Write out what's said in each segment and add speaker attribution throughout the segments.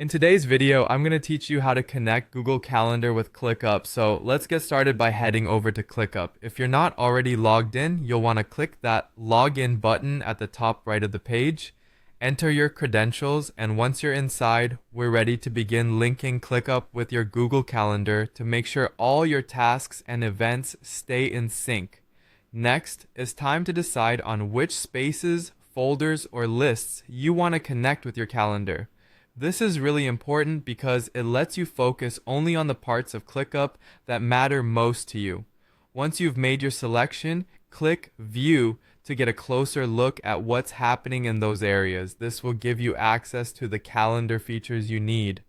Speaker 1: In today's video, I'm going to teach you how to connect Google Calendar with ClickUp. So let's get started by heading over to ClickUp. If you're not already logged in, you'll want to click that login button at the top right of the page, enter your credentials, and once you're inside, we're ready to begin linking ClickUp with your Google Calendar to make sure all your tasks and events stay in sync. Next, it's time to decide on which spaces, folders, or lists you want to connect with your calendar. This is really important because it lets you focus only on the parts of ClickUp that matter most to you. Once you've made your selection, click View to get a closer look at what's happening in those areas. This will give you access to the calendar features you need.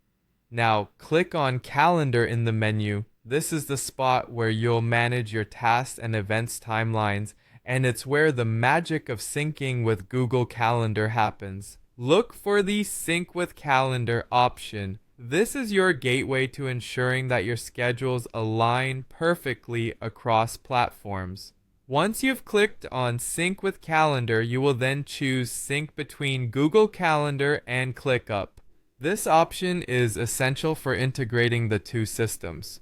Speaker 1: Now, click on Calendar in the menu. This is the spot where you'll manage your tasks and events timelines, and it's where the magic of syncing with Google Calendar happens. Look for the Sync with Calendar option. This is your gateway to ensuring that your schedules align perfectly across platforms. Once you've clicked on Sync with Calendar, you will then choose Sync between Google Calendar and ClickUp. This option is essential for integrating the two systems.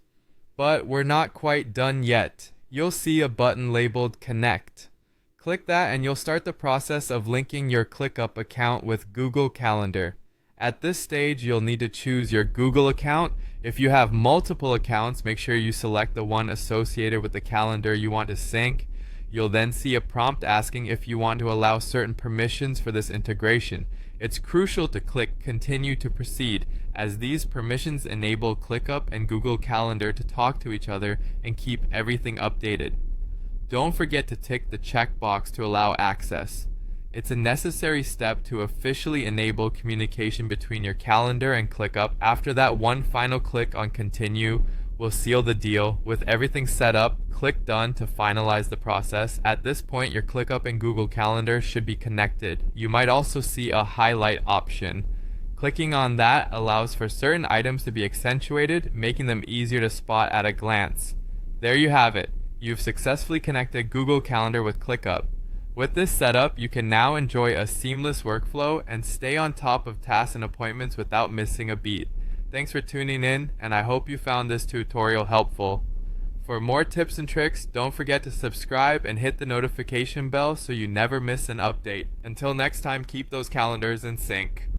Speaker 1: But we're not quite done yet. You'll see a button labeled Connect. Click that and you'll start the process of linking your ClickUp account with Google Calendar. At this stage, you'll need to choose your Google account. If you have multiple accounts, make sure you select the one associated with the calendar you want to sync. You'll then see a prompt asking if you want to allow certain permissions for this integration. It's crucial to click Continue to proceed, as these permissions enable ClickUp and Google Calendar to talk to each other and keep everything updated. Don't forget to tick the checkbox to allow access. It's a necessary step to officially enable communication between your calendar and ClickUp. After that, one final click on Continue will seal the deal. With everything set up, click Done to finalize the process. At this point, your ClickUp and Google Calendar should be connected. You might also see a highlight option. Clicking on that allows for certain items to be accentuated, making them easier to spot at a glance. There you have it. You've successfully connected Google Calendar with ClickUp. With this setup, you can now enjoy a seamless workflow and stay on top of tasks and appointments without missing a beat. Thanks for tuning in, and I hope you found this tutorial helpful. For more tips and tricks, don't forget to subscribe and hit the notification bell so you never miss an update. Until next time, keep those calendars in sync.